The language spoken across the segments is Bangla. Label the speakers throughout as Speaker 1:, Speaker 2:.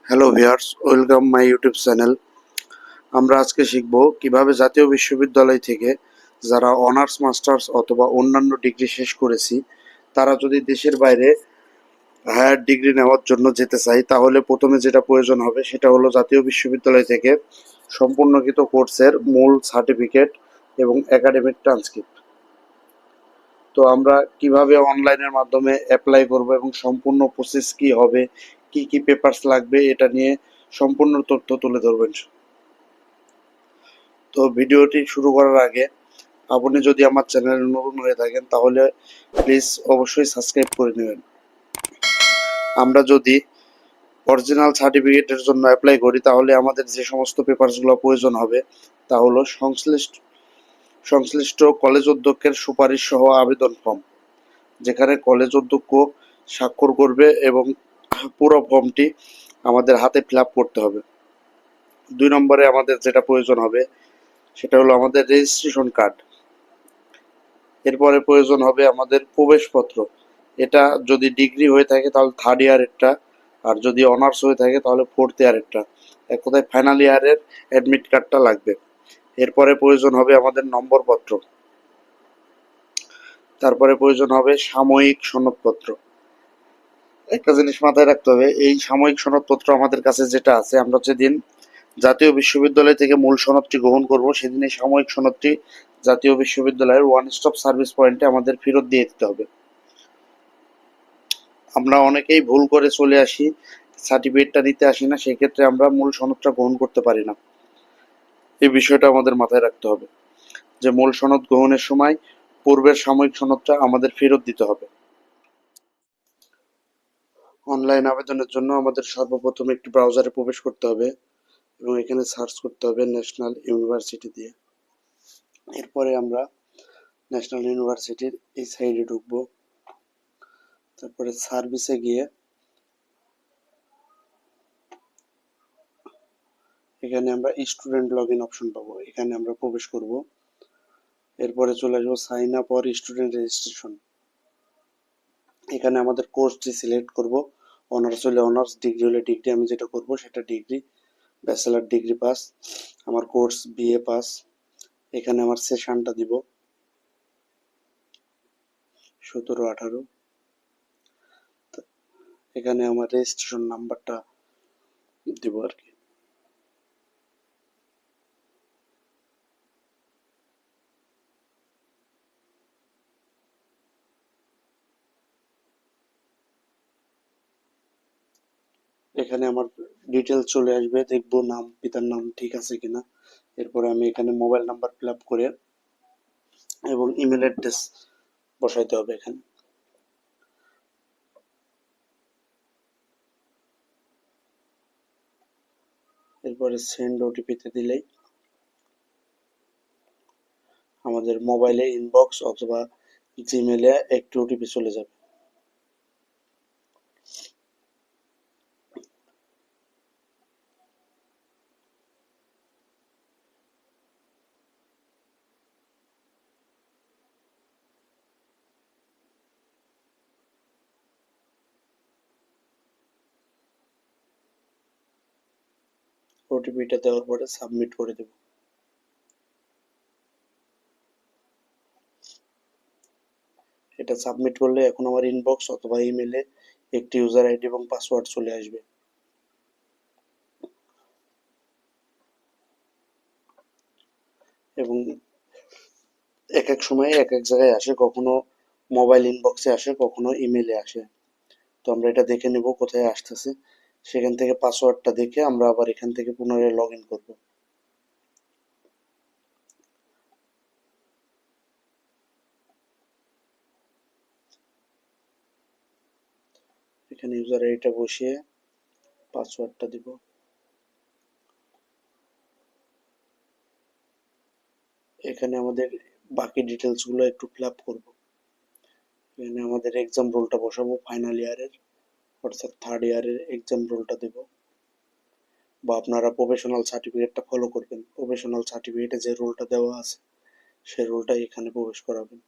Speaker 1: Hello viewers, welcome my YouTube channel. আমরা আজকে শিখব কিভাবে জাতীয় বিশ্ববিদ্যালয় থেকে যারা অনার্স মাস্টার্স অথবা অন্যান্য ডিগ্রি শেষ করেছি তারা যদি দেশের বাইরে হায়ার ডিগ্রি নেওয়ার জন্য যেতে চাই তাহলে প্রথমে যেটা প্রয়োজন হবে সেটা হলো জাতীয় বিশ্ববিদ্যালয় থেকে সম্পূর্ণকৃত কোর্সের মূল সার্টিফিকেট এবং একাডেমিক ট্রান্সক্রিপ্ট। তো আমরা কিভাবে অনলাইনের মাধ্যমে অ্যাপ্লাই করব এবং সম্পূর্ণ প্রসেস কি হবে, কি কি পেপারস লাগবে এটা নিয়ে সম্পূর্ণ তথ্য তুলে ধরবেন। তো ভিডিওটি শুরু করার আগে আপনি যদি আমার চ্যানেলে নতুন হয়ে থাকেন তাহলে প্লিজ অবশ্যই সাবস্ক্রাইব করে নেবেন। আমরা যদি অরিজিনাল সার্টিফিকেটের জন্য অ্যাপ্লাই করি তাহলে আমাদের যে সমস্ত পেপারসগুলো প্রয়োজন হবে তা হলো সংশ্লিষ্ট সংশ্লিষ্ট কলেজ অধ্যক্ষের সুপারিশ সহ আবেদন ফর্ম, যেখানে কলেজ অধ্যক্ষ স্বাক্ষর করবে এবং পুরো ফর্মটি আমাদের হাতে ফিল আপ করতে হবে। 2 নম্বরে আমাদের যেটা প্রয়োজন হবে সেটা হলো আমাদের রেজিস্ট্রেশন কার্ড। এরপরে প্রয়োজন হবে আমাদের প্রবেশপত্র। এটা যদি ডিগ্রি হয়ে থাকে তাহলে থার্ড ইয়ারেরটা, আর যদি অনার্স হয়ে থাকে তাহলে ফোর্থ ইয়ারেরটা। এক কথায় ফাইনাল ইয়ারের অ্যাডমিট কার্ডটা লাগবে। এরপরে প্রয়োজন হবে আমাদের নম্বরপত্র। তারপরে প্রয়োজন হবে সাময়িক সনদপত্র। একটা জিনিস মাথায় রাখতে হবে, এই সাময়িক সনদপত্র আমাদের কাছে যেটা আছে, আমরা যেদিন জাতীয় বিশ্ববিদ্যালয় থেকে মূল সনদটি গ্রহণ করব সেদিন এই সাময়িক সনদটি জাতীয় বিশ্ববিদ্যালয়ের ওয়ান স্টপ সার্ভিস পয়েন্টে আমাদের ফেরত দিয়ে দিতে হবে। আমরা অনেকেই ভুল করে চলে আসি, সার্টিফিকেটটা নিতে আসি না, সেক্ষেত্রে আমরা মূল সনদটা গ্রহণ করতে পারি না। এই বিষয়টা আমাদের মাথায় রাখতে হবে যে মূল সনদ গ্রহণের সময় পূর্বের সাময়িক সনদটা আমাদের ফেরত দিতে হবে। অনলাইন আবেদনের জন্য আমাদের সর্বপ্রথম একটি ব্রাউজারে প্রবেশ করতে হবে এবং এখানে সার্চ করতে হবে ন্যাশনাল ইউনিভার্সিটি দিয়ে। এরপরে আমরা ন্যাশনাল ইউনিভার্সিটির এই সাইডে ঢুকবো। তারপরে সার্ভিসে গিয়ে এখানে আমরা স্টুডেন্ট লগ ইন অপশন পাবো, এখানে আমরা প্রবেশ করব। এরপরে চলে আসবো sign up or student registration. এখানে আমাদের কোর্সটি সিলেক্ট করব। অনার্স হলে অনার্স, ডিগ্রি হলে ডিগ্রি, আমি যেটা করব সেটা ডিগ্রি, ব্যাচেলার ডিগ্রি পাস, আমার কোর্স বিএ পাস। এখানে আমার সেশনটা দিব 17-18। এখানে আমার রেজিস্ট্রেশন নাম্বারটা দিব আর কি। এখানে আমার ডিটেলস চলে আসবে, দেখবো নাম, পিতার নাম ঠিক আছে কিনা। এরপরে আমি এখানে মোবাইল নাম্বার ফিল আপ করে এবং ইমেল অ্যাড্রেস বসাইতে হবে এখানে। এরপরে সেন্ড ওটিপিতে দিলেই আমাদের মোবাইলে ইনবক্স অথবা জিমেলে একটি ওটিপি চলে যাবে। ওটিপিটা দেওয়ার পরে সাবমিট করে দেব। এটা সাবমিট করলে এখন আমার ইনবক্স অথবা ইমেলে একটি ইউজার আইডি এবং পাসওয়ার্ড চলে আসবে। এবং এক এক সময় এক এক জায়গায় আসে, কখনো মোবাইল ইনবক্সে আসে, কখনো ইমেলে আসে। তো আমরা এটা দেখে নেব কোথায় আসতেছে, সেখান থেকে পাসওয়ার্ডটা দেখে আমরা আবার এখান থেকে পুনরায় লগ ইন করবো। এখানে ইউজার আইডিটা বসিয়ে পাসওয়ার্ডটা দিব। এখানে আমাদের বাকি ডিটেলসগুলো একটু ফিল আপ করবো। এখানে আমাদের এক্সাম রোলটা বসাবো ফাইনাল ইয়ারের, অর্থাৎ থার্ড ইয়ারের এক্সাম রোলটা দেব। বা আপনারা প্রফেশনাল সার্টিফিকেটটা ফলো করবেন, প্রফেশনাল সার্টিফিকেটে যে রোলটা দেওয়া আছে সেই রোলটাই এখানে প্রবেশ করাবেন।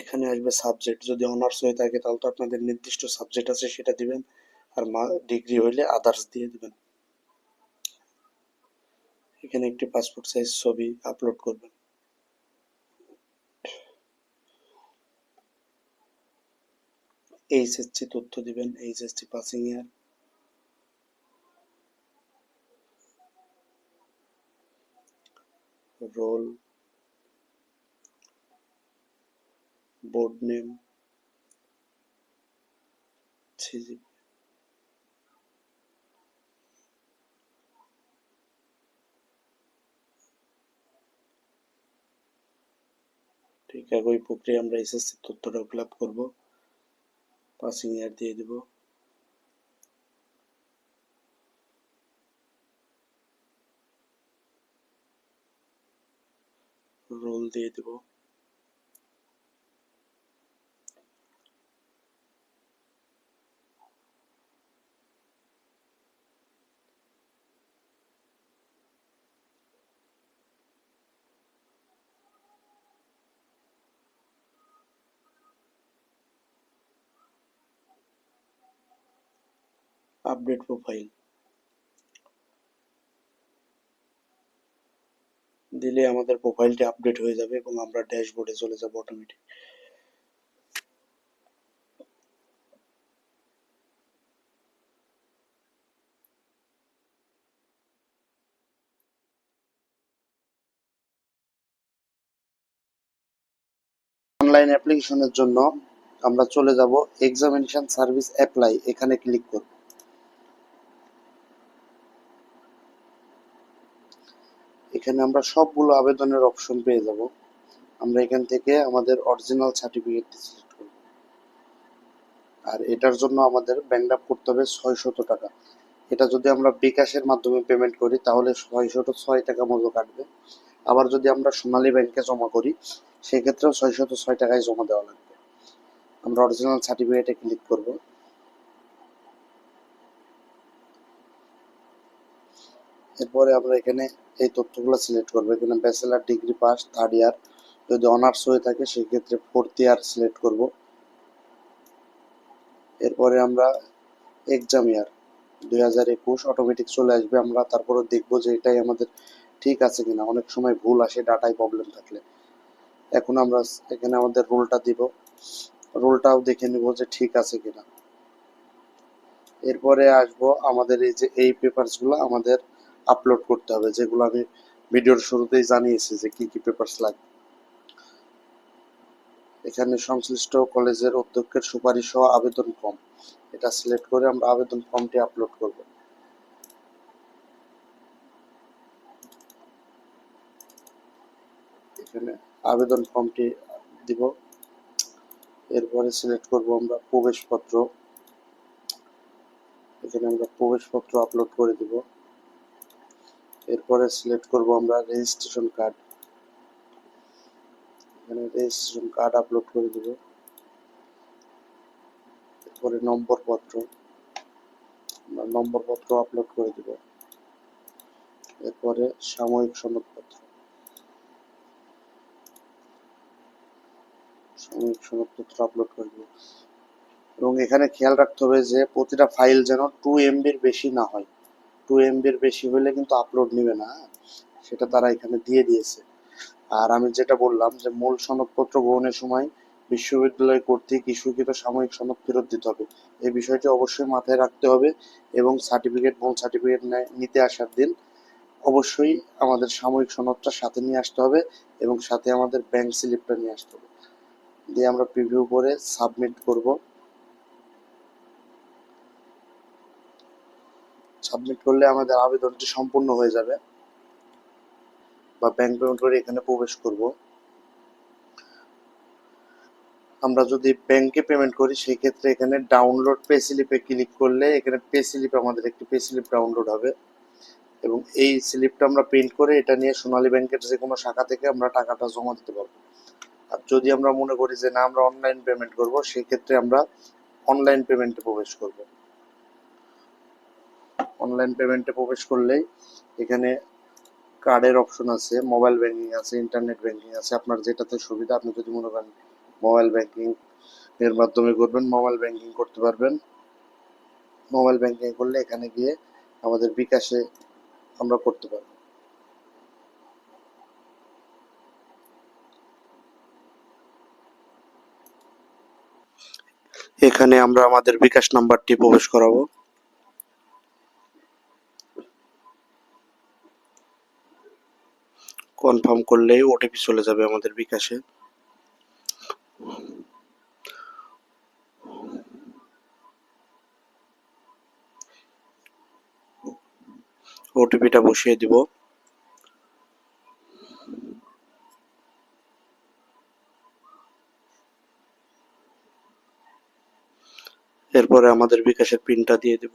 Speaker 1: এখানে আসবে সাবজেক্ট, যদি অনার্স হয়ে থাকে তাহলে তো আপনাদের নির্দিষ্ট সাবজেক্ট আছে সেটা দিবেন, আর ডিগ্রি হইলে আদার্স দিয়ে দিবেন। এখানে একটি পাসপোর্ট সাইজ ছবি আপলোড করবেন। এইচএসসি তথ্য দিবেন, HSC passing year, roll, board name, CGPA. ঠিক একই প্রক্রিয়া আমরা এসএসসি তথ্যটা ফিল আপ করবো, পাসিং ইয়ার দিয়ে দিব, রোল দিয়ে দিব, আপডেট প্রোফাইল দিলে আমাদের প্রোফাইলটি আপডেট হয়ে যাবে এবং আমরা ড্যাশবোর্ডে চলে যাব অটোমেটিক। অনলাইন অ্যাপ্লিকেশনের জন্য আমরা চলে যাব এক্সামিনেশন সার্ভিস অ্যাপ্লাই, এখানে ক্লিক করব। এখানে আমরা সবগুলো আবেদনের অপশন পেয়ে যাব। আমরা এখান থেকে আমাদের অরিজিনাল সার্টিফিকেটটি সিলেক্ট করব। আর এটার জন্য আমাদের ব্যাংক ড্রাফট করতে হবে 600 টাকা। এটা যদি আমরা বিকাশের মাধ্যমে পেমেন্ট করি তাহলে 606 টাকা মতো কাটবে। আবার যদি আমরা সোনালী ব্যাংকে জমা করি সেক্ষেত্রেও 606 টাকায় জমা দেওয়া লাগবে। আমরা অরিজিনাল সার্টিফিকেটে ক্লিক করব। এরপরে আমরা এখানে এই তথ্যগুলো সিলেক্ট করবো। এখানে bachelor degree pass, third year, যদি অনার্স হয়ে থাকে সেক্ষেত্রে ফোর্থ ইয়ার সিলেক্ট করব। এরপরে আমরা এক্সাম ইয়ার 2021 অটোমেটিক চলে আসবে। আমরা তারপরে দেখবো যে এটাই আমাদের ঠিক আছে কিনা, অনেক সময় ভুল আসে ডাটায় প্রবলেম থাকলে। এখন আমরা এখানে আমাদের রোলটা দিব, রোলটাও দেখে নিব যে ঠিক আছে কিনা। এরপরে আসবো আমাদের এই যে এই পেপারসগুলো আমাদের আপলোড করতে হবে, যেগুলো আমি ভিডিওর শুরুতেই জানিয়েছি যে কি কি পেপারস লাগবে। এখানে সংশ্লিষ্ট কলেজের অধ্যক্ষের সুপারিশ সহ আবেদন ফর্ম, এটা সিলেক্ট করে আমরা আবেদন ফর্মটি আপলোড করব। এখানে আবেদন ফর্মটি দিব। এরপরে সিলেক্ট করব আমরা প্রবেশপত্র, এখানে আমরা প্রবেশপত্র আপলোড করে দিব। এরপরে সিলেক্ট করব আমরা রেজিস্ট্রেশন কার্ড, এখানে রেজিস্ট্রেশন কার্ড আপলোড করে দিব। এরপরে নম্বরপত্র, আমরা নম্বরপত্র আপলোড করে দিব। এরপরে সাময়িক সনদপত্র, সাময়িক সনদপত্র আপলোড করে দিব। এবং এখানে খেয়াল রাখতে হবে যে প্রতিটা ফাইল যেন 2 MBর বেশি না হয়। 2 MBর বেশি হলে কিন্তু আপলোড নেবে না, সেটা তারা এখানে দিয়ে দিয়েছে। আর আমি যেটা বললাম যে মূল সনদপত্র গ্রহণের সময় বিশ্ববিদ্যালয় কর্তৃক ইস্যুকৃত সাময়িক সনদ ফেরত দিতে হবে, এই বিষয়টি অবশ্যই মাথায় রাখতে হবে। এবং সার্টিফিকেট, মূল সার্টিফিকেট নিতে আসার দিন অবশ্যই আমাদের সাময়িক সনদটা সাথে নিয়ে আসতে হবে এবং সাথে আমাদের ব্যাংক স্লিপটা নিয়ে আসতে হবে। দিয়ে আমরা প্রিভিউ করে সাবমিট করব। সাবমিট করলে আমাদের আবেদনটি সম্পূর্ণ হয়ে যাবে বা ব্যাংক পেমেন্ট করে এখানে প্রবেশ করব। আমরা যদি ব্যাংকে পেমেন্ট করি সেই ক্ষেত্রে এখানে ডাউনলোড পে স্লিপে ক্লিক করলে এখানে পে স্লিপ, আমাদের একটি পে স্লিপ ডাউনলোড হবে এবং এই স্লিপটা আমরা প্রিন্ট করে এটা নিয়ে সোনালী ব্যাংকের যে কোনো শাখা থেকে আমরা টাকাটা জমা দিতে পারবো। আর যদি আমরা মনে করি যে না আমরা অনলাইন পেমেন্ট করব সেই ক্ষেত্রে আমরা অনলাইন পেমেন্টে প্রবেশ করব। অনলাইন পেমেন্টে প্রবেশ করলেই এখানে কার্ডের অপশন আছে, মোবাইল ব্যাংকিং আছে, ইন্টারনেট ব্যাংকিং আছে, আপনার যেটাতে সুবিধা। আপনি যদি মনে করেন মোবাইল ব্যাংকিং এর মাধ্যমে করবেন, মোবাইল ব্যাংকিং করতে পারবেন। মোবাইল ব্যাংকিং করলে এখানে গিয়ে আমাদের বিকাশে আমরা করতে পারবো। এখানে আমরা আমাদের বিকাশ নাম্বারটি প্রবেশ করাবো। কনফার্ম করলেই ওটিপি চলে যাবে আমাদের বিকাশে। ওটিপিটা বসিয়ে দিব। এরপরে আমাদের বিকাশের পিনটা দিয়ে দিব।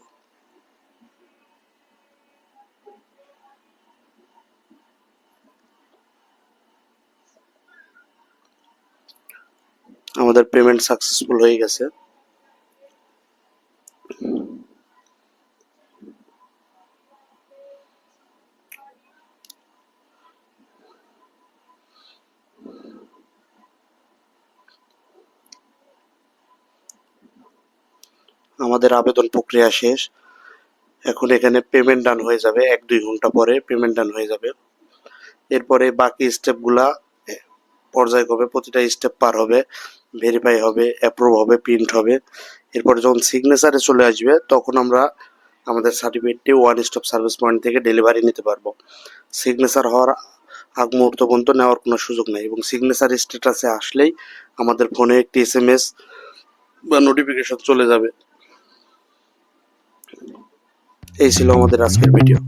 Speaker 1: আমাদের পেমেন্ট সাকসেসফুল হয়ে গেছে। আমাদের আবেদন প্রক্রিয়া শেষ। এখন এখানে পেমেন্ট ডান হয়ে যাবে, 1-2 ঘন্টা পরে পেমেন্ট ডান হয়ে যাবে। এরপরে বাকি স্টেপগুলা পর্যায়ক্রমে প্রতিটা স্টেপ পার হবে, ভেরিফাই হবে, অ্যাপ্রুভ হবে, প্রিন্ট হবে। এরপরে যখন সিগনেচারে চলে আসবে তখন আমরা আমাদের সার্টিফিকেটটি ওয়ান স্টপ সার্ভিস পয়েন্ট থেকে ডেলিভারি নিতে পারবো। সিগনেচার হওয়ার আগ মুহূর্ত পর্যন্ত নেওয়ার কোনো সুযোগ নেই এবং সিগনেচার স্ট্যাটাসে আসলেই আমাদের ফোনে একটি SMS বা নোটিফিকেশন চলে যাবে। এই ছিল আমাদের আজকের ভিডিও।